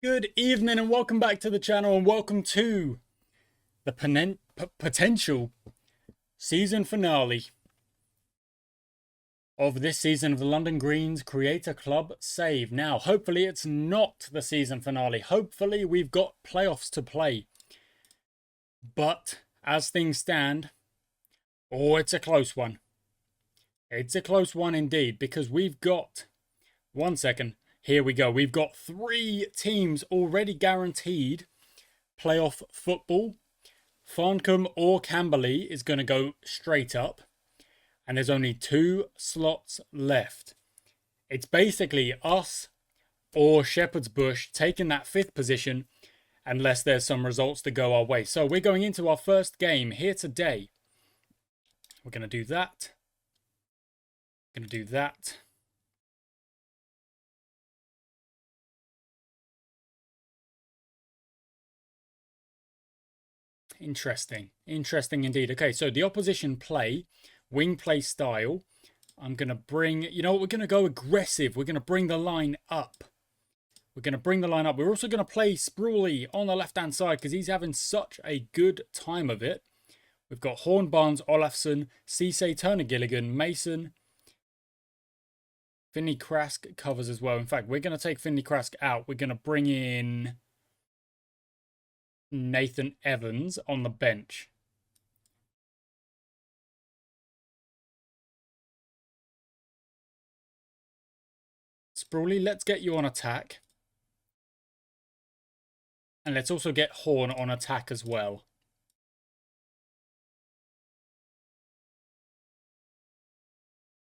Good evening and welcome back to the channel and welcome to the potential season finale of this season of the London Greens Creator Club Save. Now, hopefully it's not the season finale. Hopefully we've got playoffs to play. But as things stand, it's a close one. It's a close one indeed because we've got, one second, here we go. We've got 3 teams already guaranteed playoff football. Farncombe or Camberley is going to go straight up. And there's only 2 slots left. It's basically us or Shepherd's Bush taking that 5th position unless there's some results to go our way. So we're going into our first game here today. We're going to do that. Going to do that. Interesting. Interesting indeed. Okay, so the opposition play, wing play style. I'm going to bring, you know what, we're going to go aggressive. We're going to bring the line up. We're going to bring the line up. We're also going to play Sprawley on the left-hand side because he's having such a good time of it. We've got Horn, Barnes, Olafsson, Cisse, Turner, Gilligan, Mason. Finley Krask covers as well. In fact, we're going to take Finley Krask out. We're going to bring in Nathan Evans on the bench. Sprawley, let's get you on attack. And let's also get Horn on attack as well.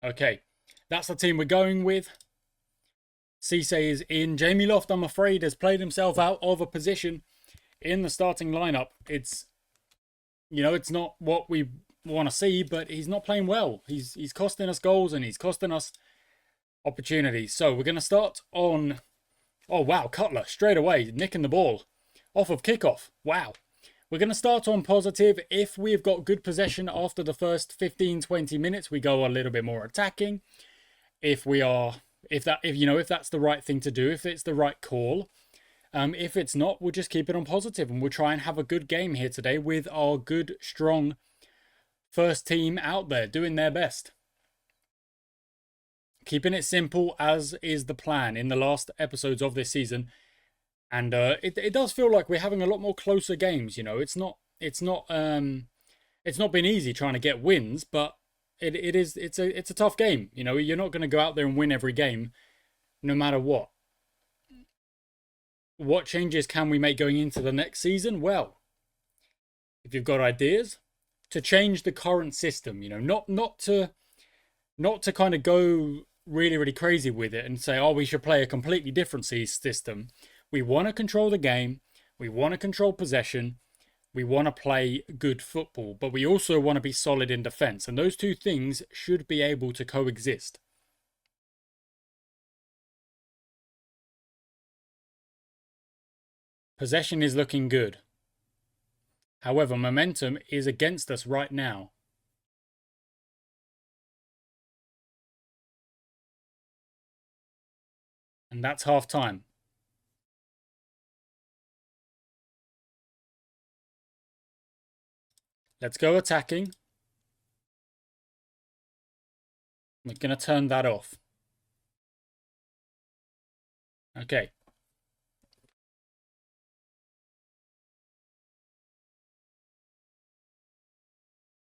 Okay, that's the team we're going with. Cisse is in. Jamie Loft, I'm afraid, has played himself out of a position in the starting lineup. It's, you know, it's not what we want to see, but he's not playing well. He's costing us goals and he's costing us opportunities. So we're going to start on, oh wow, Cutler straight away nicking the ball off of kickoff. Wow. We're going to start on positive. If we've got good possession after the first 15-20 minutes, we go a little bit more attacking. If that's the right thing to do, if it's the right call. If it's not, we'll just keep it on positive and we'll try and have a good game here today with our good, strong first team out there doing their best. Keeping it simple as is the plan in the last episodes of this season. And it does feel like we're having a lot more closer games. You know, it's not been easy trying to get wins, but it's a tough game. You know, you're not going to go out there and win every game, no matter what. What changes can we make going into the next season? Well, if you've got ideas to change the current system, you know, not to kind of go really crazy with it and say, oh, we should play a completely different system. We want to control the game. We want to control possession. We want to play good football, but we also want to be solid in defense. And those two things should be able to coexist. Possession is looking good. However, momentum is against us right now. And that's half time. Let's go attacking. We're going to turn that off. Okay.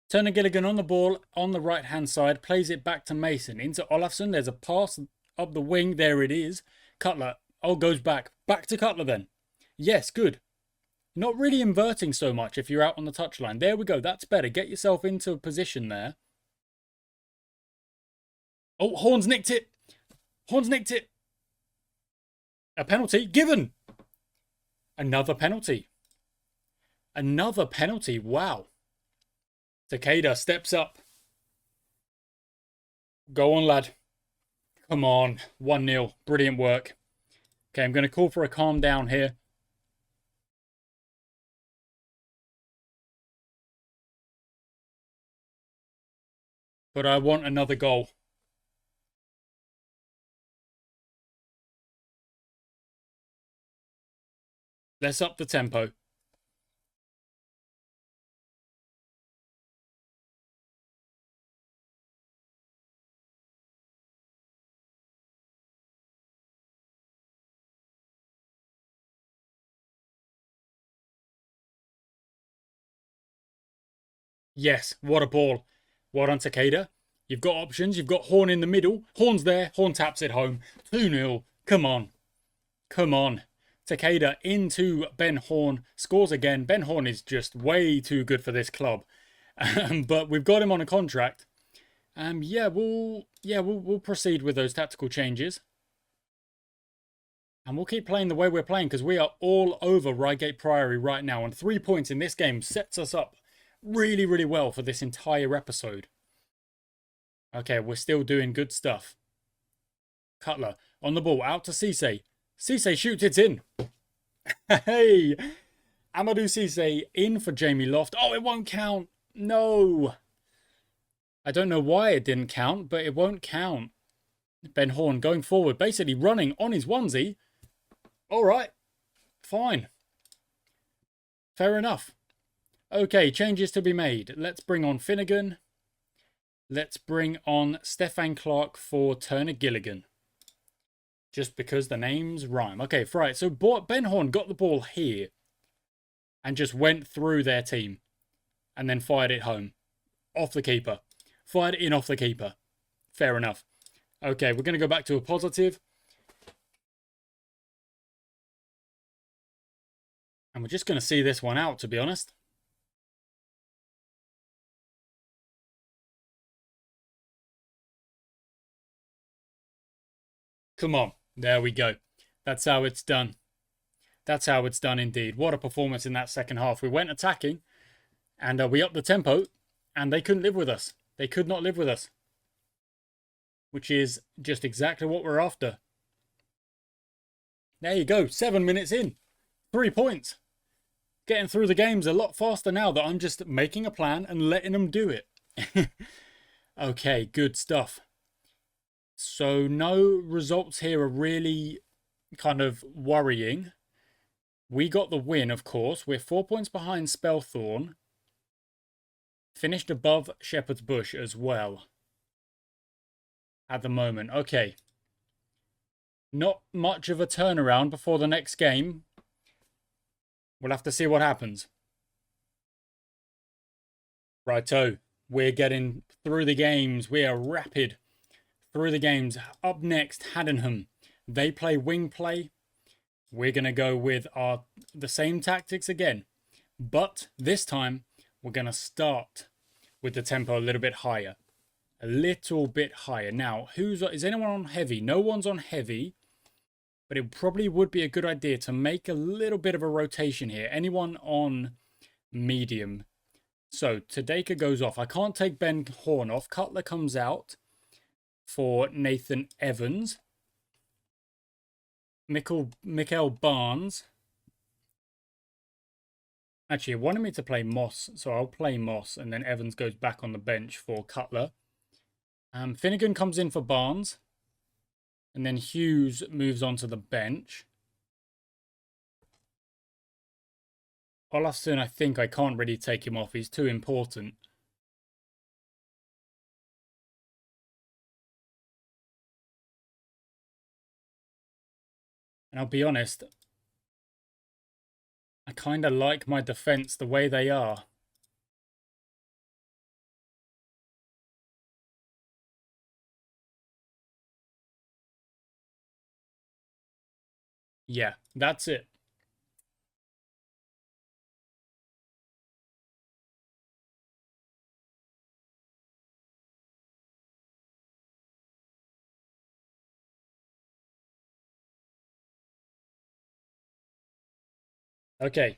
Turner Gilligan on the ball on the right-hand side. Plays it back to Mason. Into Olafsson. There's a pass up the wing. There it is. Cutler. Oh, goes back. Back to Cutler then. Yes, good. Not really inverting so much if you're out on the touchline. There we go. That's better. Get yourself into a position there. Oh, Horns nicked it. Horns nicked it. A penalty given. Another penalty. Another penalty. Wow. Takeda steps up. Go on, lad. Come on. 1-0. Brilliant work. Okay, I'm going to call for a calm down here. But I want another goal. Let's up the tempo. Yes, what a ball. Well done, Takeda. You've got options. You've got Horn in the middle. Horn's there. Horn taps it home. 2-0. Come on. Come on. Takeda into Ben Horn. Scores again. Ben Horn is just way too good for this club. But we've got him on a contract. We'll proceed with those tactical changes. And we'll keep playing the way we're playing because we are all over Reigate Priory right now. And 3 points in this game sets us up really, really well for this entire episode. Okay, we're still doing good stuff. Cutler on the ball, out to Cisse. Cisse shoots it in. Hey! Amadou Cisse in for Jamie Loft. Oh, it won't count. No. I don't know why it didn't count, but it won't count. Ben Horn going forward, basically running on his onesie. All right. Fine. Fair enough. Okay, changes to be made. Let's bring on Finnegan. Let's bring on Stefan Clark for Turner Gilligan. Just because the names rhyme. Okay, right. So Ben Horn got the ball here and just went through their team and then fired it home. Off the keeper. Fired it in off the keeper. Fair enough. Okay, we're going to go back to a positive. And we're just going to see this one out, to be honest. Come on. There we go. That's how it's done. That's how it's done indeed. What a performance in that second half. We went attacking and we upped the tempo and they couldn't live with us. They could not live with us. Which is just exactly what we're after. There you go. 7 minutes in. 3 points. Getting through the games a lot faster now that I'm just making a plan and letting them do it. Okay, good stuff. So no results here are really kind of worrying. We got the win, of course. We're 4 points behind Spellthorne. Finished above Shepherd's Bush as well. At the moment. Okay. Not much of a turnaround before the next game. We'll have to see what happens. Righto. We're getting through the games. We are rapid through the games. Up next, Haddenham. They play wing play. We're going to go with the same tactics again. But this time, we're going to start with the tempo a little bit higher. A little bit higher. Now, is anyone on heavy? No one's on heavy. But it probably would be a good idea to make a little bit of a rotation here. Anyone on medium? So, Tadeka goes off. I can't take Ben Horn off. Cutler comes out for Nathan Evans. Mikael Barnes. Actually, it wanted me to play Moss, so I'll play Moss, and then Evans goes back on the bench for Cutler. Finnegan comes in for Barnes. And then Hughes moves on to the bench. Olafsson, I think I can't really take him off. He's too important. And I'll be honest, I kind of like my defense the way they are. Yeah, that's it. Okay.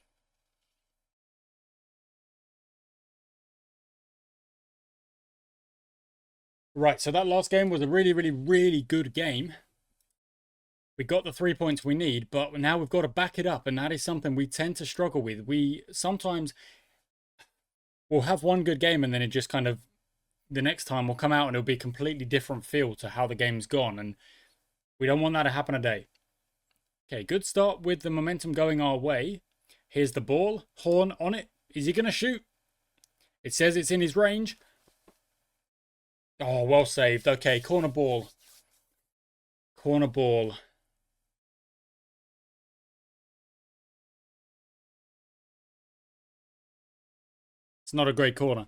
Right, so that last game was a really, really, really good game. We got the 3 points we need, but now we've got to back it up, and that is something we tend to struggle with. We sometimes will have one good game, and then it just kind of, the next time will come out and it'll be a completely different feel to how the game's gone, and we don't want that to happen today. Okay, good start with the momentum going our way. Here's the ball. Horn on it. Is he going to shoot? It says it's in his range. Oh, well saved. Okay, corner ball. Corner ball. It's not a great corner.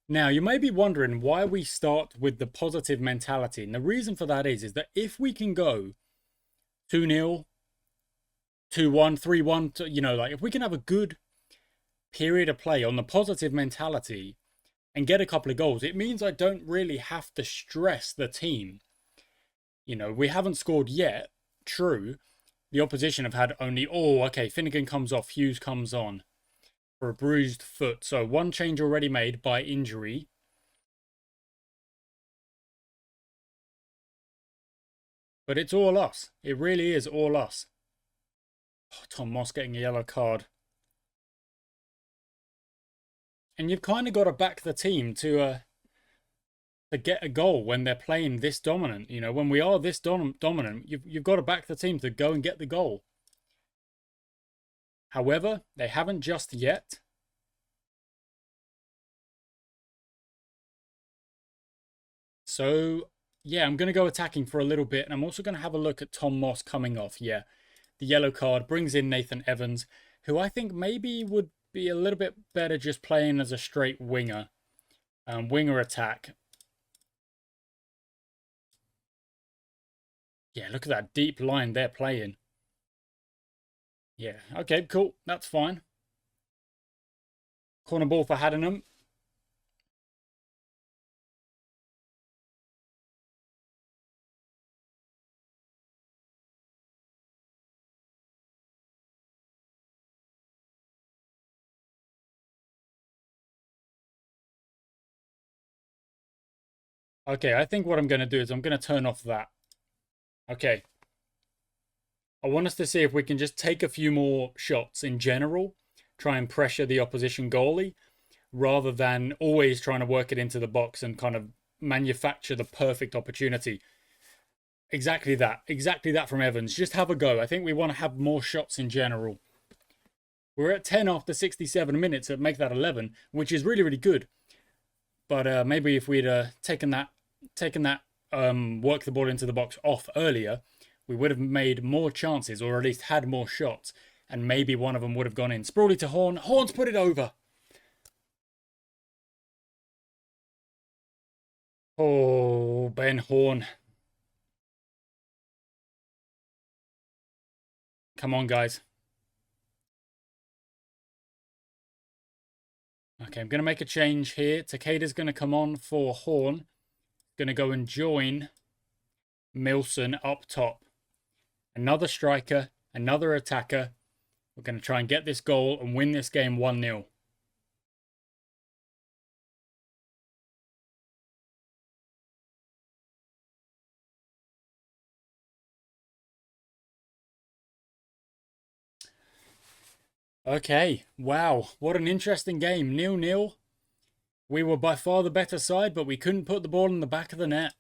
Now, you may be wondering why we start with the positive mentality. And the reason for that is that if we can go 2-0, 2-1, 3-1, you know, like if we can have a good period of play on the positive mentality and get a couple of goals, it means I don't really have to stress the team. You know, we haven't scored yet. True. The opposition have had only, oh, okay, Finnegan comes off, Hughes comes on for a bruised foot. So one change already made by injury. But it's all us. It really is all us. Oh, Tom Moss getting a yellow card. And you've kind of got to back the team to get a goal when they're playing this dominant. You know, when we are this dominant, you've got to back the team to go and get the goal. However, they haven't just yet. So, yeah, I'm going to go attacking for a little bit. And I'm also going to have a look at Tom Moss coming off. Yeah, the yellow card brings in Nathan Evans, who I think maybe would be a little bit better just playing as a straight winger. Winger attack. Yeah, look at that deep line they're playing. Yeah, okay, cool. That's fine. Corner ball for Haddenham. Okay, I think what I'm going to do is I'm going to turn off that. Okay. I want us to see if we can just take a few more shots in general, try and pressure the opposition goalie, rather than always trying to work it into the box and kind of manufacture the perfect opportunity. Exactly that from Evans. Just have a go. I think we want to have more shots in general. We're at 10 after 67 minutes. It'd make that 11, which is really, really good. But maybe if we'd taken that work the ball into the box off earlier, we would have made more chances, or at least had more shots, and maybe one of them would have gone in. Sprawley to Horn. Horn's put it over. Oh, Ben Horn. Come on, guys. Okay, I'm going to make a change here. Takeda's going to come on for Horn. Going to go and join Milson up top. Another striker, another attacker. We're going to try and get this goal and win this game 1-0. Okay, wow, what an interesting game. 0-0. We were by far the better side, but we couldn't put the ball in the back of the net.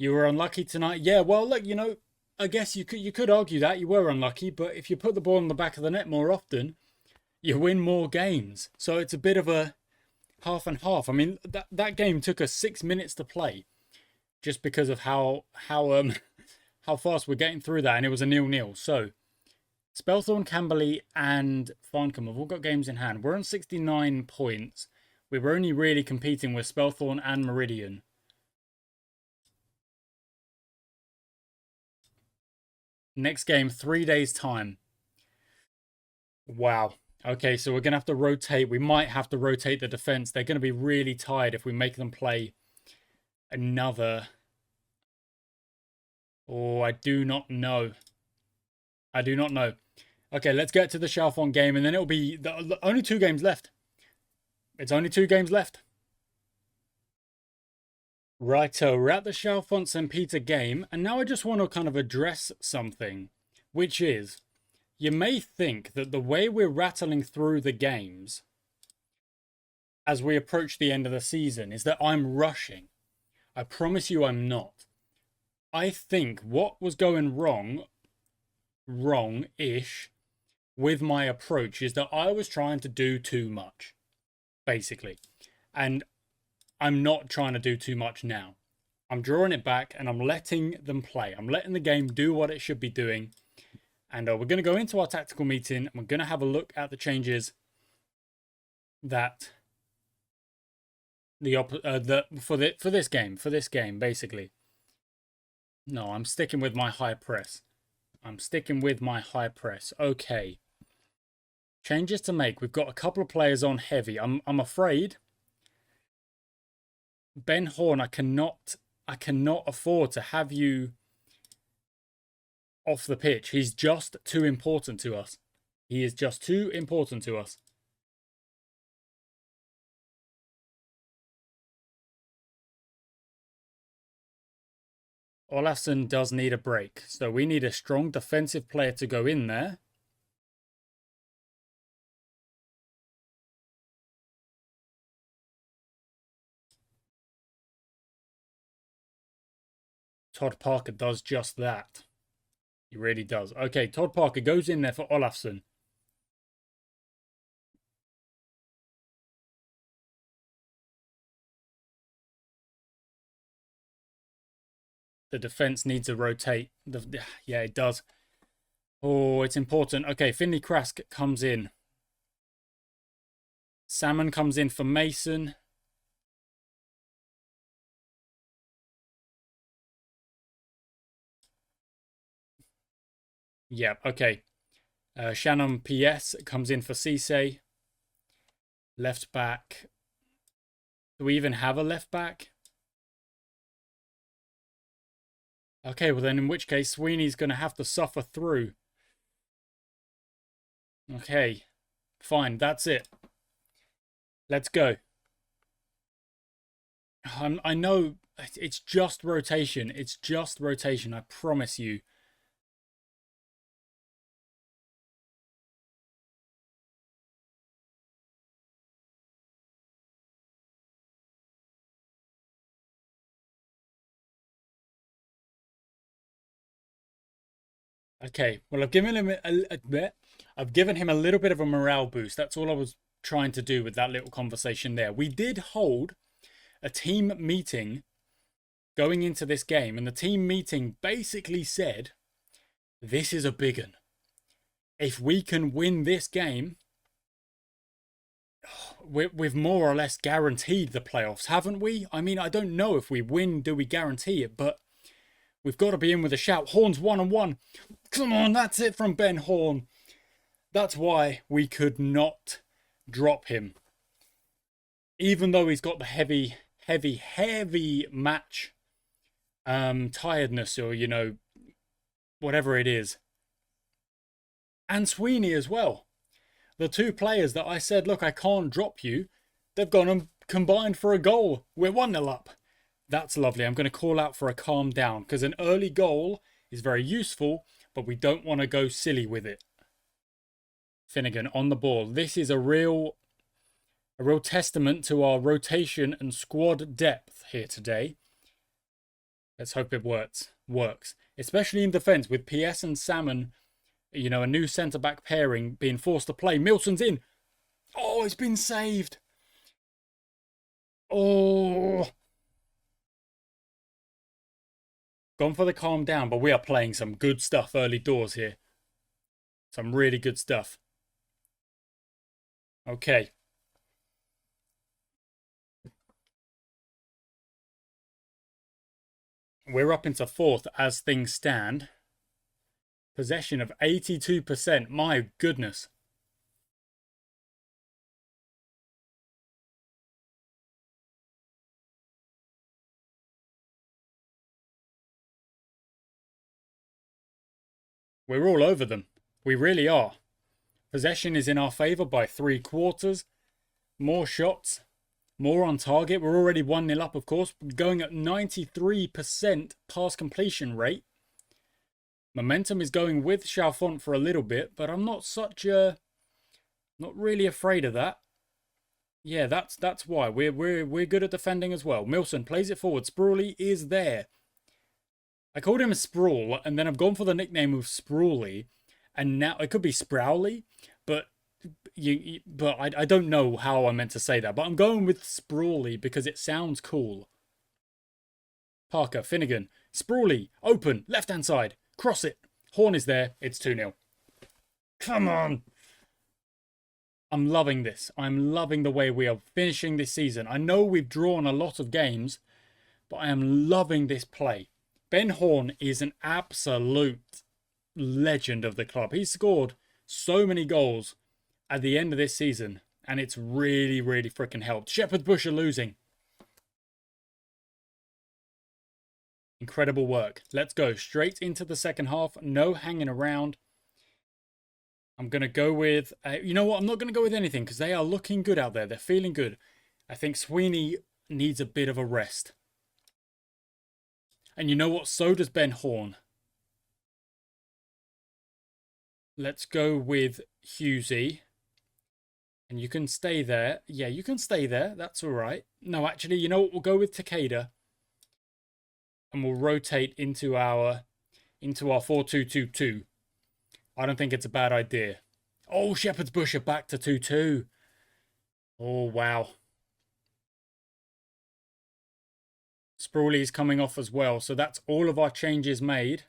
You were unlucky tonight. Yeah, well, look, you know, I guess you could argue that you were unlucky, but if you put the ball in the back of the net more often, you win more games. So it's a bit of a half and half. I mean, that game took us 6 minutes to play, just because of how how fast we're getting through that, and it was a 0-0. So Spelthorne, Camberley, and Farncombe have all got games in hand. We're on 69 points. We were only really competing with Spelthorne and Meridian. Next game, 3 days' time. Wow. Okay, so we're going to have to rotate. We might have to rotate the defense. They're going to be really tired if we make them play another. Oh, I do not know. I do not know. Okay, let's get to the Chalfont game, and then it'll be only 2 games left. It's only 2 games left. Righto, we're at the Chalfont St. Peter game, and now I just want to kind of address something, which is, you may think that the way we're rattling through the games as we approach the end of the season is that I'm rushing. I promise you I'm not. I think what was going wrong-ish with my approach is that I was trying to do too much, basically. And I'm not trying to do too much now. I'm drawing it back and I'm letting them play. I'm letting the game do what it should be doing. And we're going to go into our tactical meeting and we're going to have a look at the changes that for this game basically. No, I'm sticking with my high press. Okay. Changes to make. We've got a couple of players on heavy. I'm afraid Ben Horn, I cannot afford to have you off the pitch. He's just too important to us. He is just too important to us. Olafsson does need a break, so we need a strong defensive player to go in there. Todd Parker does just that. He really does. Okay, Todd Parker goes in there for Olafsson. The defense needs to rotate. Yeah, it does. Oh, it's important. Okay, Finley Krask comes in. Salmon comes in for Mason. Yeah, okay. Shannon PS comes in for Cisse. Left back. Do we even have a left back? Okay, well then in which case Sweeney's going to have to suffer through. Okay, fine, that's it. Let's go. I know it's just rotation. It's just rotation, I promise you. Okay, well I've given him a little bit of a morale boost. That's all I was trying to do with that little conversation there. We did hold a team meeting going into this game, and the team meeting basically said, this is a big one. If we can win this game, we've more or less guaranteed the playoffs, haven't we? I mean, I don't know if we win, do we guarantee it, but we've got to be in with a shout. Horn's 1-on-1. Come on, that's it from Ben Horn. That's why we could not drop him. Even though he's got the heavy match tiredness, or, you know, whatever it is. And Sweeney as well. The two players that I said, look, I can't drop you, they've gone and combined for a goal. We're 1-0 up. That's lovely. I'm going to call out for a calm down, because an early goal is very useful, but we don't want to go silly with it. Finnegan on the ball. This is a real testament to our rotation and squad depth here today. Let's hope it works. Especially in defence with PS and Salmon, you know, a new centre-back pairing being forced to play. Milson's in. Oh, it's been saved. Oh. Gone for the calm down, but we are playing some good stuff early doors here. Some really good stuff. Okay. We're up into fourth as things stand. Possession of 82%. My goodness. We're all over them. We really are. Possession is in our favour by 3/4. More shots. More on target. We're already 1-0 up, of course. Going at 93% pass completion rate. Momentum is going with Chalfont for a little bit, but I'm not not really afraid of that. Yeah, that's why we're good at defending as well. Milson plays it forward. Sprawley is there. I called him a Sprawl, and then I've gone for the nickname of Sprawly, and now it could be Sprowly, but I don't know how I meant to say that, but I'm going with Sprawly because it sounds cool. Parker, Finnegan, Sprawly, open, left-hand side, cross it. Horn is there, it's 2-0. Come on! I'm loving this. I'm loving the way we are finishing this season. I know we've drawn a lot of games, but I am loving this play. Ben Horn is an absolute legend of the club. He's scored so many goals at the end of this season, and it's really, really freaking helped. Shepherd's Bush are losing. Incredible work. Let's go straight into the second half. No hanging around. I'm going to go with... you know what? I'm not going to go with anything because they are looking good out there. They're feeling good. I think Sweeney needs a bit of a rest. And you know what? So does Ben Horn. Let's go with Hughesy. And you can stay there. Yeah, you can stay there. That's all right. No, actually, you know what? We'll go with Takeda. And we'll rotate into our 4-2-2-2. I don't think it's a bad idea. Oh, Shepherd's Bush are back to 2-2. Oh, wow. Sprawley's coming off as well. So that's all of our changes made.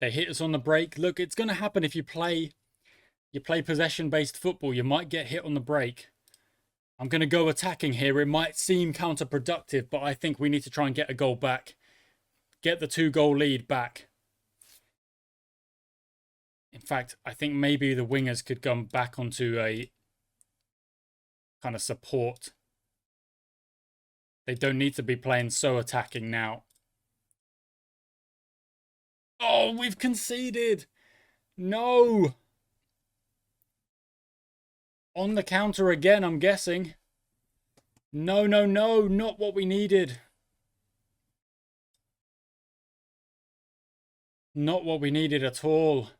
They hit us on the break. Look, it's going to happen if you play possession-based football. You might get hit on the break. I'm going to go attacking here. It might seem counterproductive, but I think we need to try and get a goal back. Get the 2-goal lead back. In fact, I think maybe the wingers could come back onto a kind of support. They don't need to be playing so attacking now. Oh, we've conceded. No. On the counter again, I'm guessing. No, no, no. Not what we needed. Not what we needed at all.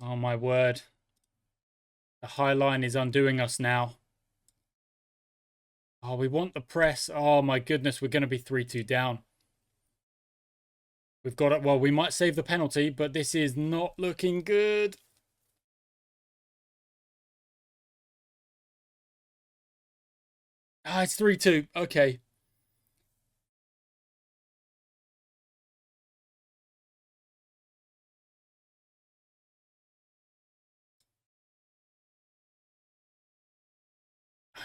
Oh, my word. The high line is undoing us now. Oh, we want the press. Oh, my goodness. We're going to be 3-2 down. We've got it. Well, we might save the penalty, but this is not looking good. Ah, it's 3-2. Okay.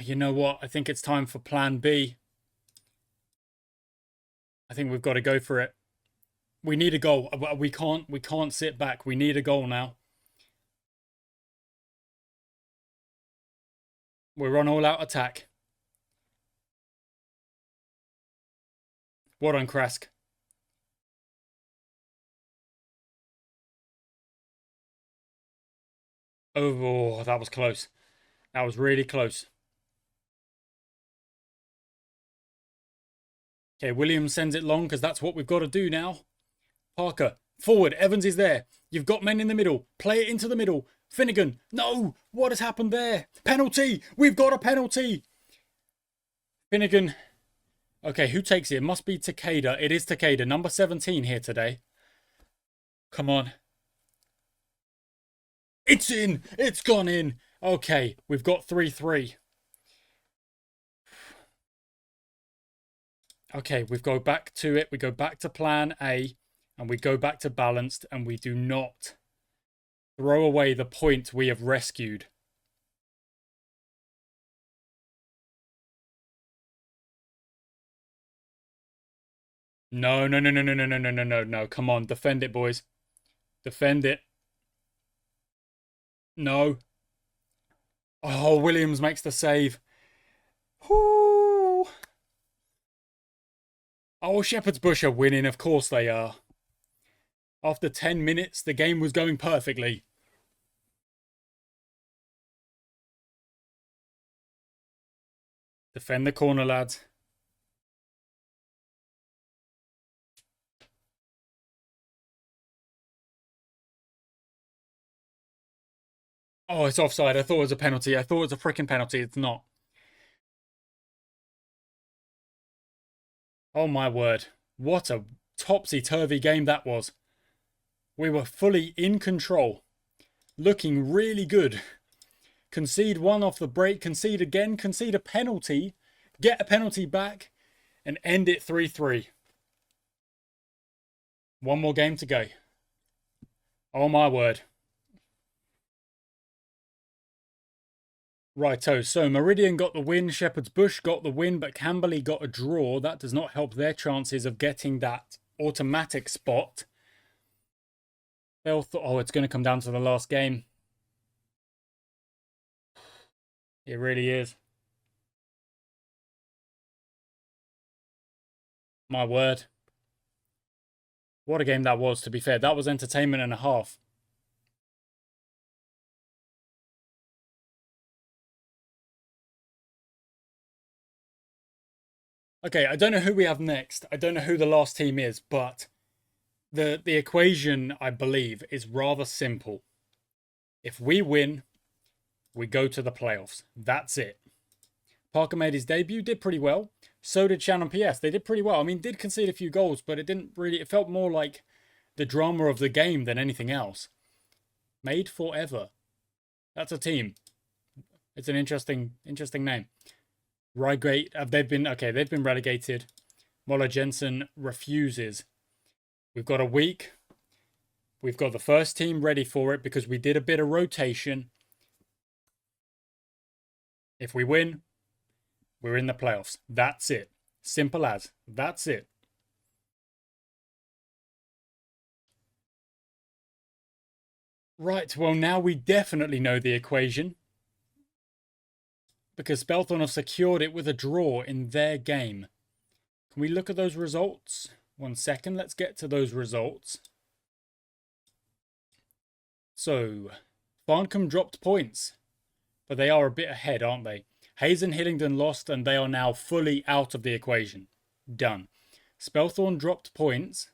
You know what? I think it's time for plan B. I think we've got to go for it. We need a goal. We can't sit back. We need a goal now. We're on all-out attack. What on Krask? Oh, that was close. That was really close. Okay, Williams sends it long because that's what we've got to do now. Parker, forward. Evans is there. You've got men in the middle. Play it into the middle. Finnegan. No! What has happened there? Penalty! We've got a penalty! Finnegan. Okay, who takes it? It must be Takeda. It is Takeda. Number 17 here today. Come on. It's in! It's gone in! Okay, we've got 3-3. Okay, we go back to it. We go back to plan A. And we go back to balanced. And we do not throw away the point we have rescued. No, no, no, no, no, no, no, no, no, no, no. Come on, defend it, boys. Defend it. No. Oh, Williams makes the save. Whoo. Oh, Shepherd's Bush are winning. Of course they are. After 10 minutes, the game was going perfectly. Defend the corner, lads. Oh, it's offside. I thought it was a penalty. I thought it was a freaking penalty. It's not. Oh, my word. What a topsy-turvy game that was. We were fully in control. Looking really good. Concede one off the break. Concede again. Concede a penalty. Get a penalty back. And end it 3-3. One more game to go. Oh, my word. Righto, so Meridian got the win, Shepherd's Bush got the win, but Camberley got a draw. That does not help their chances of getting that automatic spot. They all thought, oh, it's going to come down to the last game. It really is. My word. What a game that was, to be fair. That was entertainment and a half. Okay, I don't know who we have next. I don't know who the last team is, but the equation, I believe, is rather simple. If we win, we go to the playoffs. That's it. Parker made his debut, did pretty well. So did Shannon PS. They did pretty well. I mean, did concede a few goals, but it didn't really... It felt more like the drama of the game than anything else. Made forever. That's a team. It's an interesting name. Reigate, they've been relegated. Moller Jensen refuses. We've got a week. We've got the first team ready for it because we did a bit of rotation. If we win, we're in the playoffs. That's it. Simple as. That's it. Right, well, now we definitely know the equation. Because Spelthorne have secured it with a draw in their game. Can we look at those results? 1 second, let's get to those results. So, Farncombe dropped points. But they are a bit ahead, aren't they? Hayes and Hillingdon lost and they are now fully out of the equation. Done. Spelthorne dropped points,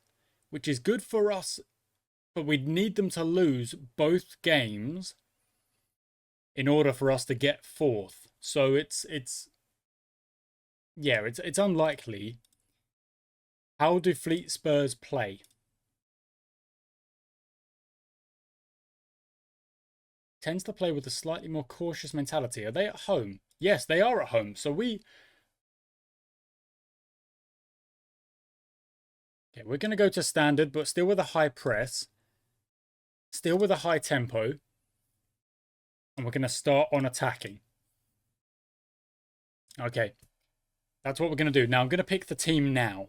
which is good for us, but we'd need them to lose both games in order for us to get fourth. So it's unlikely. How do Fleet Spurs play? Tends to play with a slightly more cautious mentality. Are they at home? Yes, they are at home. So we're going to go to standard, but still with a high press. Still with a high tempo. And we're going to start on attacking. Okay. That's what we're going to do. Now, I'm going to pick the team now.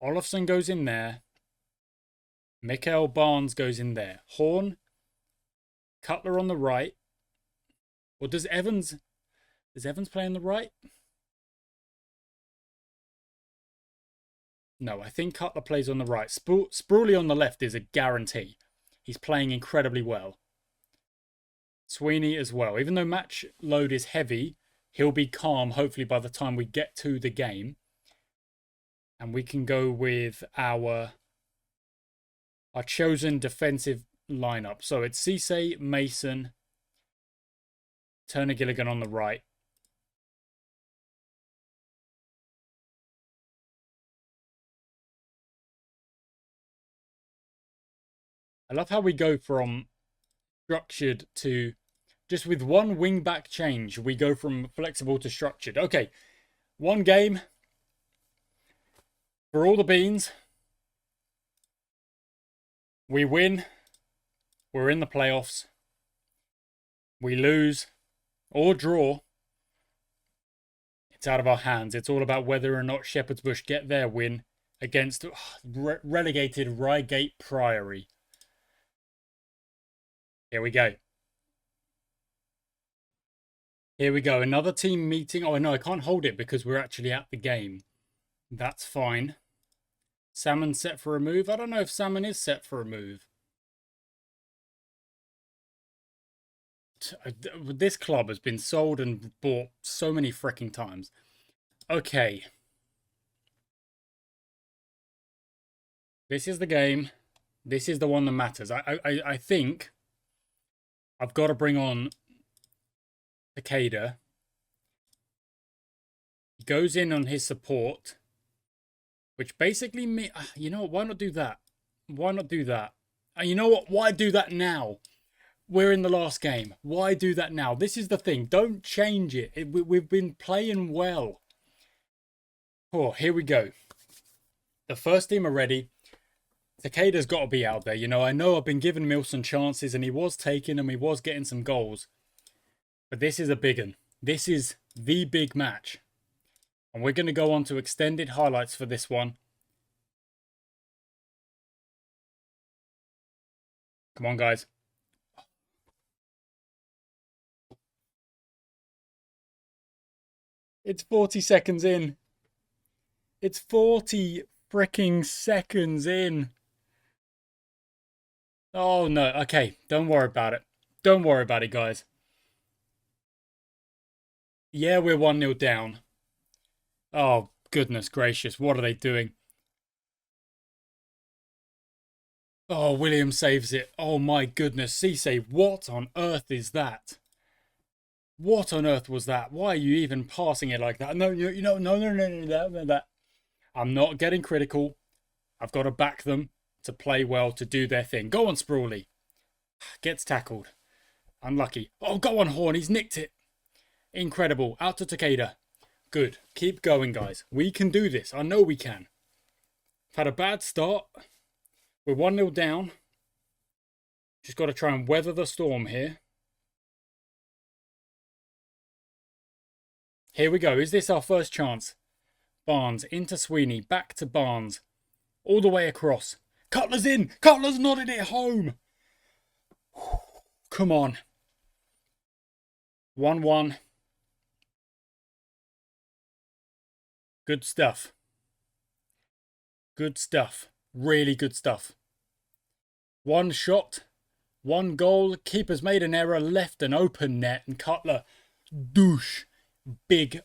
Olofsson goes in there. Mikael Barnes goes in there. Horn. Cutler on the right. Or does Evans play on the right? No, I think Cutler plays on the right. Sprawley on the left is a guarantee. He's playing incredibly well. Sweeney as well. Even though match load is heavy, he'll be calm hopefully by the time we get to the game. And we can go with our chosen defensive lineup. So it's Cisse, Mason, Turner Gilligan on the right. I love how we go from structured to just with one wing back change. We go from flexible to structured. Okay, one game for all the beans. We win. We're in the playoffs. We lose or draw. It's out of our hands. It's all about whether or not Shepherd's Bush get their win against relegated Reigate Priory. Here we go. Here we go. Another team meeting. Oh, no, I can't hold it because we're actually at the game. That's fine. Salmon set for a move. I don't know if Salmon is set for a move. This club has been sold and bought so many freaking times. Okay. This is the game. This is the one that matters. I think I've got to bring on Takeda. He goes in on his support, which basically me. You know what? Why not do that? Why not do that? You know what? Why do that now? We're in the last game. Why do that now? This is the thing. Don't change it. We've been playing well. Oh, here we go. The first team are ready. Takeda's got to be out there. You know, I know I've been giving Milson chances and he was taking them. He was getting some goals. But this is a big one. This is the big match. And we're going to go on to extended highlights for this one. Come on, guys. It's 40 seconds in. It's 40 freaking seconds in. Oh, no. Okay, don't worry about it. Don't worry about it, guys. Yeah, we're 1-0 down. Oh, goodness gracious. What are they doing? Oh, William saves it. Oh, my goodness. Cisse, what on earth is that? What on earth was that? Why are you even passing it like that? No. I'm not getting critical. I've got to back them to play well, to do their thing. Go on, Sprawley. Gets tackled. Unlucky. Oh, go on, Horn. He's nicked it. Incredible. Out to Takeda. Good. Keep going, guys. We can do this. I know we can. Had a bad start. We're 1-0 down. Just got to try and weather the storm here. Here we go. Is this our first chance? Barnes into Sweeney. Back to Barnes. All the way across. Cutler's in. Cutler's nodded it home. Come on. 1-1. Good stuff. Good stuff. Really good stuff. One shot. One goal. Keeper's made an error. Left an open net. And Cutler. Douche. Big,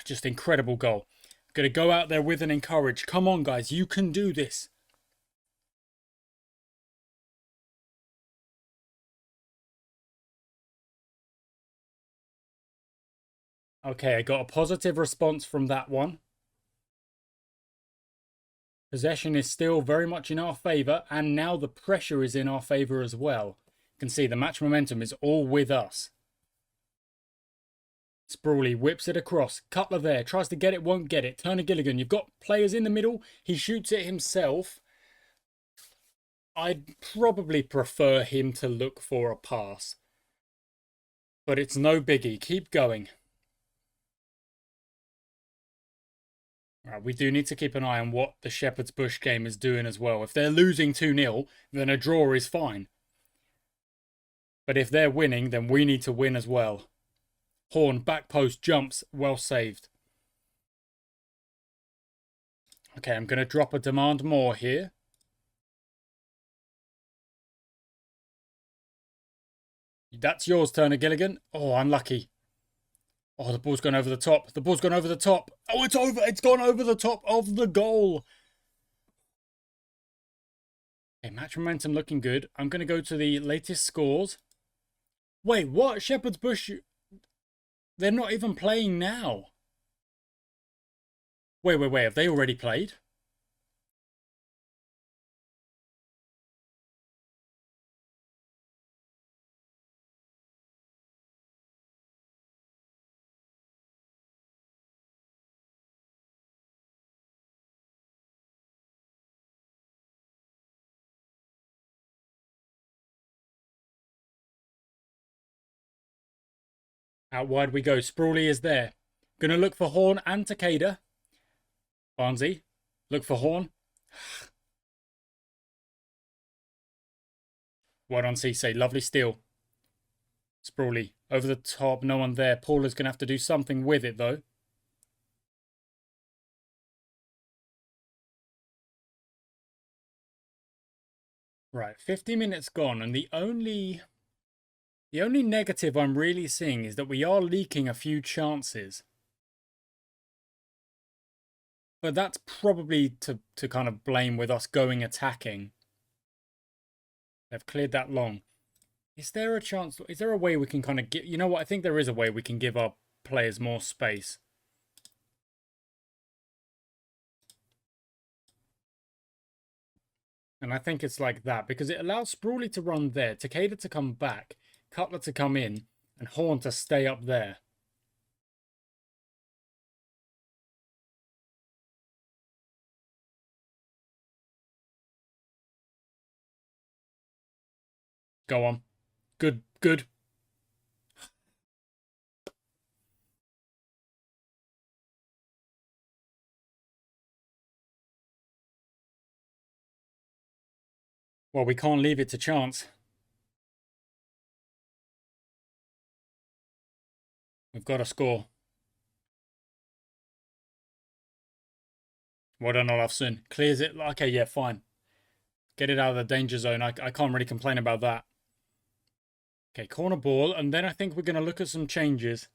just incredible goal. Going to go out there with and encourage. Come on, guys. You can do this. Okay, I got a positive response from that one. Possession is still very much in our favour, and now the pressure is in our favour as well. You can see the match momentum is all with us. Sprawley whips it across. Cutler there. Tries to get it, won't get it. Turner Gilligan. You've got players in the middle. He shoots it himself. I'd probably prefer him to look for a pass. But it's no biggie. Keep going. Right, we do need to keep an eye on what the Shepherd's Bush game is doing as well. If they're losing 2-0, then a draw is fine. But if they're winning, then we need to win as well. Horn, back post, jumps, well saved. Okay, I'm going to drop a demand more here. That's yours, Turner Gilligan. Oh, unlucky. Oh, the ball's gone over the top. The ball's gone over the top. Oh, it's over. It's gone over the top of the goal. Okay, match momentum looking good. I'm going to go to the latest scores. Wait, what? Shepherd's Bush... They're not even playing now. Wait. Have they already played? Out wide we go. Sprawley is there. Gonna look for Horn and Takeda. Barnesy. Look for Horn. Well done, Cisse. Lovely steal. Sprawley. Over the top. No one there. Paula's gonna have to do something with it, though. Right, 50 minutes gone, and the only negative I'm really seeing is that we are leaking a few chances. But that's probably to kind of blame with us going attacking. They've cleared that long. Is there a chance? Is there a way we can kind of get? You know what? I think there is a way we can give our players more space. And I think it's like that because it allows Sprawley to run there, Takeda to come back, Cutler to come in, and Horn to stay up there. Go on. Good, good. Well, we can't leave it to chance. We've got to score. Well done, Olafsson. Clears it. Okay, yeah, fine. Get it out of the danger zone. I can't really complain about that. Okay, corner ball. And then I think we're going to look at some changes.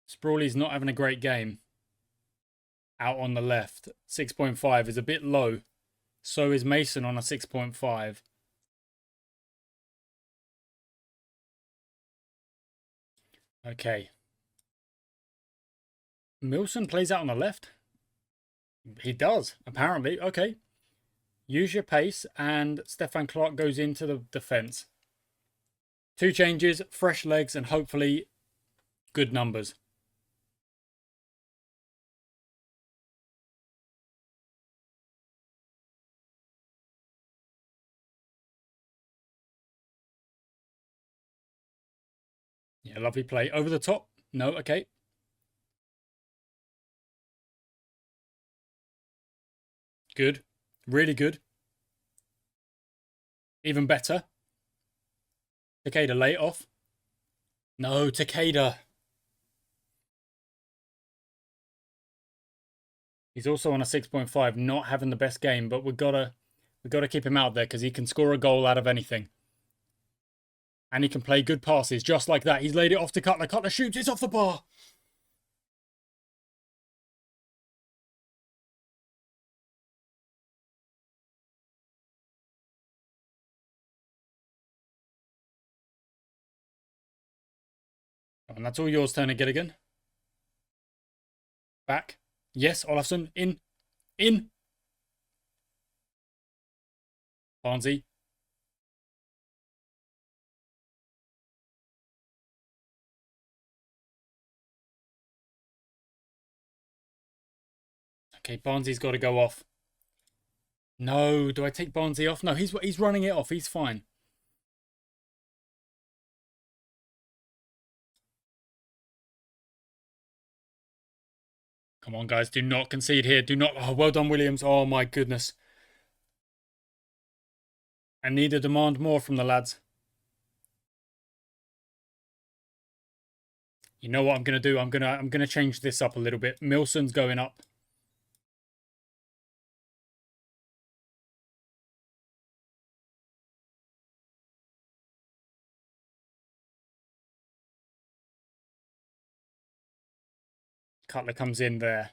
Sprawley's not having a great game. Out on the left. 6.5 is a bit low. So is Mason on a 6.5. Okay. Milson plays out on the left. He does, apparently. Okay. Use your pace, and Stefan Clark goes into the defence. 2 changes, fresh legs, and hopefully good numbers. Yeah, lovely play. Over the top. No, okay. Good. Really good. Even better. Takeda, lay it off. No, Takeda. He's also on a 6.5, not having the best game, but we've got to keep him out there because he can score a goal out of anything. And he can play good passes just like that. He's laid it off to Cutler. Cutler shoots. It's off the bar. And that's all yours, Turner Gilligan. Back. Yes, Olafsson. In. In. Barnsley. Okay, Barnsley's got to go off. No, do I take Barnsley off? No, he's running it off. He's fine. Come on, guys. Do not concede here. Do not. Oh, well done, Williams. Oh, my goodness. I need to demand more from the lads. You know what I'm going to do? I'm going to change this up a little bit. Milson's going up. Cutler comes in there.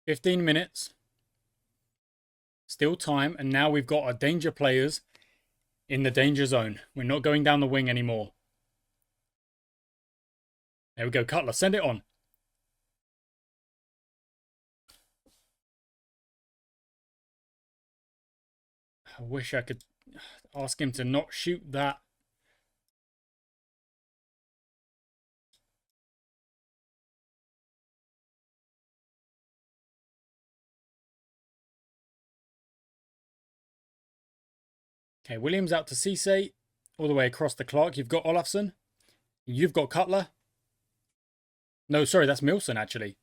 "15 minutes. Still time, and now we've got our danger players in the danger zone. We're not going down the wing anymore. There we go, Cutler. Send it on. I wish I could ask him to not shoot that. Okay, Williams out to Cisse. All the way across the Clark. You've got Olafsson. You've got Cutler. No, sorry, that's Milson, actually.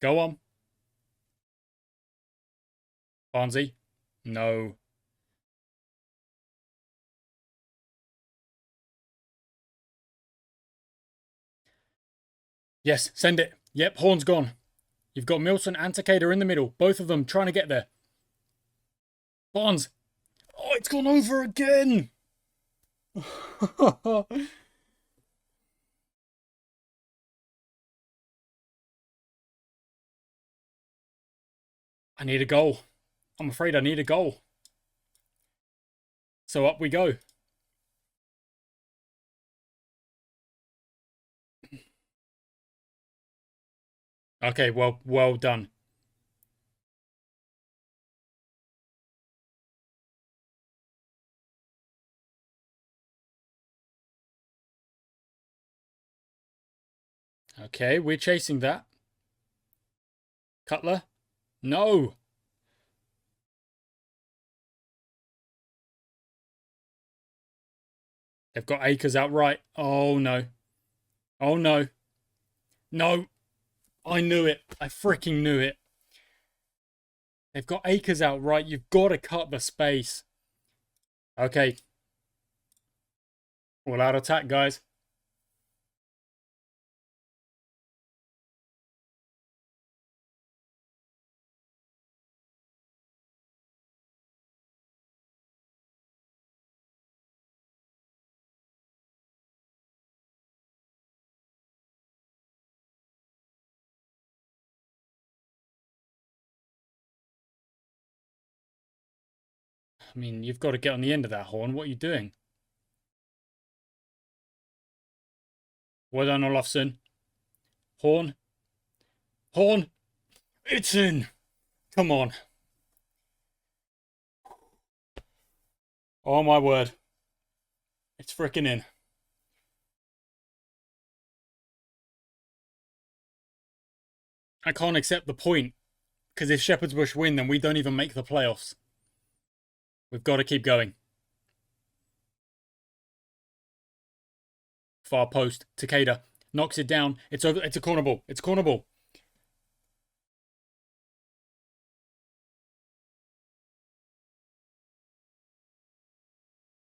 Go on. Barnsley. No. Yes, send it. Yep, Horn's gone. You've got Milson and Takeda in the middle. Both of them trying to get there. Barnes. Oh, it's gone over again. I need a goal. I'm afraid I need a goal. So up we go. Okay, well done. Okay, we're chasing that. Cutler? No. They've got Akers outright. Oh no. Oh no. No. I knew it. I freaking knew it. They've got Akers outright. You've got to cut the space. Okay. All out attack, guys. I mean, you've got to get on the end of that, Horn. What are you doing? Well done, Olafsson. Horn. Horn. It's in. Come on. Oh my word. It's freaking in. I can't accept the point. Because if Shepherd's Bush win, then we don't even make the playoffs. We've got to keep going. Far post. Takeda knocks it down. It's over. It's a corner ball. It's a corner ball.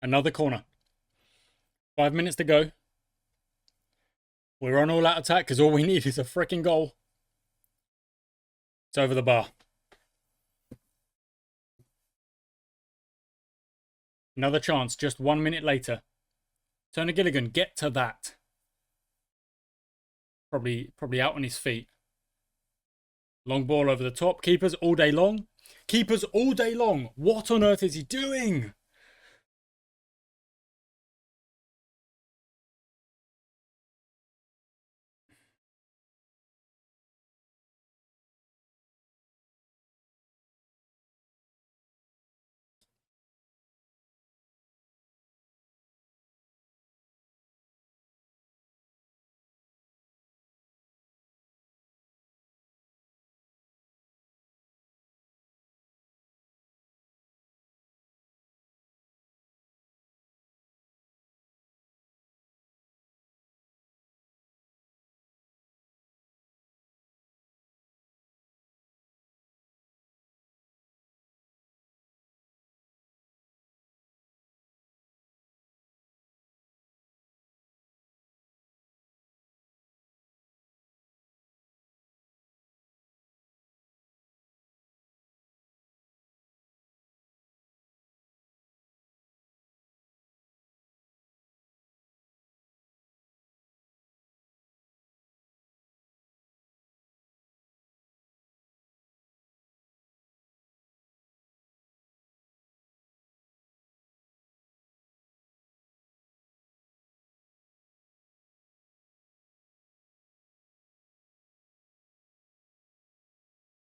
Another corner. 5 minutes to go. We're on all out attack because all we need is a freaking goal. It's over the bar. Another chance just 1 minute later. Turner Gilligan, get to that. Probably out on his feet. Long ball over the top. Keepers all day long. Keepers all day long. What on earth is he doing?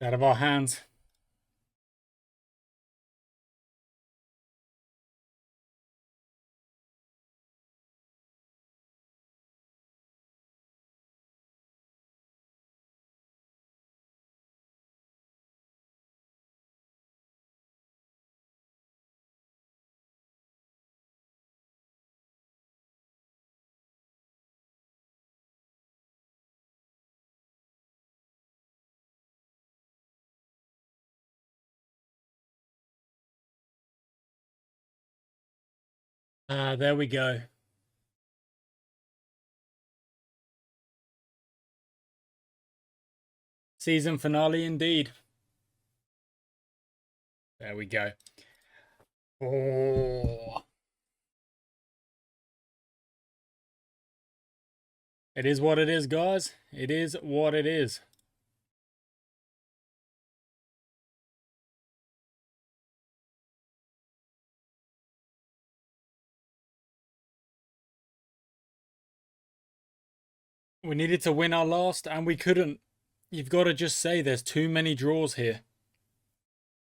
Out of our hands. There we go. Season finale indeed. There we go. Oh. It is what it is, guys. It is what it is. We needed to win our last and we couldn't. You've got to just say there's too many draws here.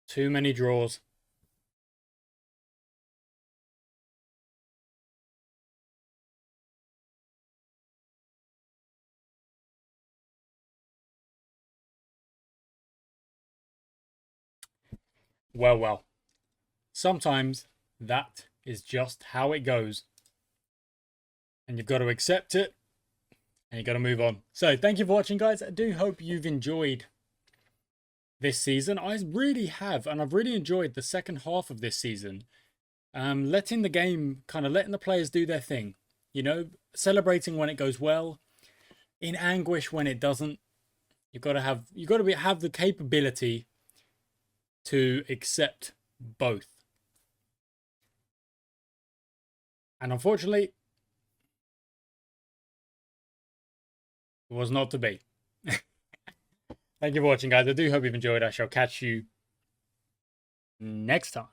Too many draws. Well, well. Sometimes that is just how it goes. And you've got to accept it. And you've got to move on. So thank you for watching, guys. I do hope you've enjoyed this season. I really have. And I've really enjoyed the second half of this season. Letting the game, kind of letting the players do their thing. You know, celebrating when it goes well. In anguish when it doesn't. You've got to have the capability to accept both. And unfortunately, it was not to be. Thank you for watching, guys. I do hope you've enjoyed. I shall catch you next time.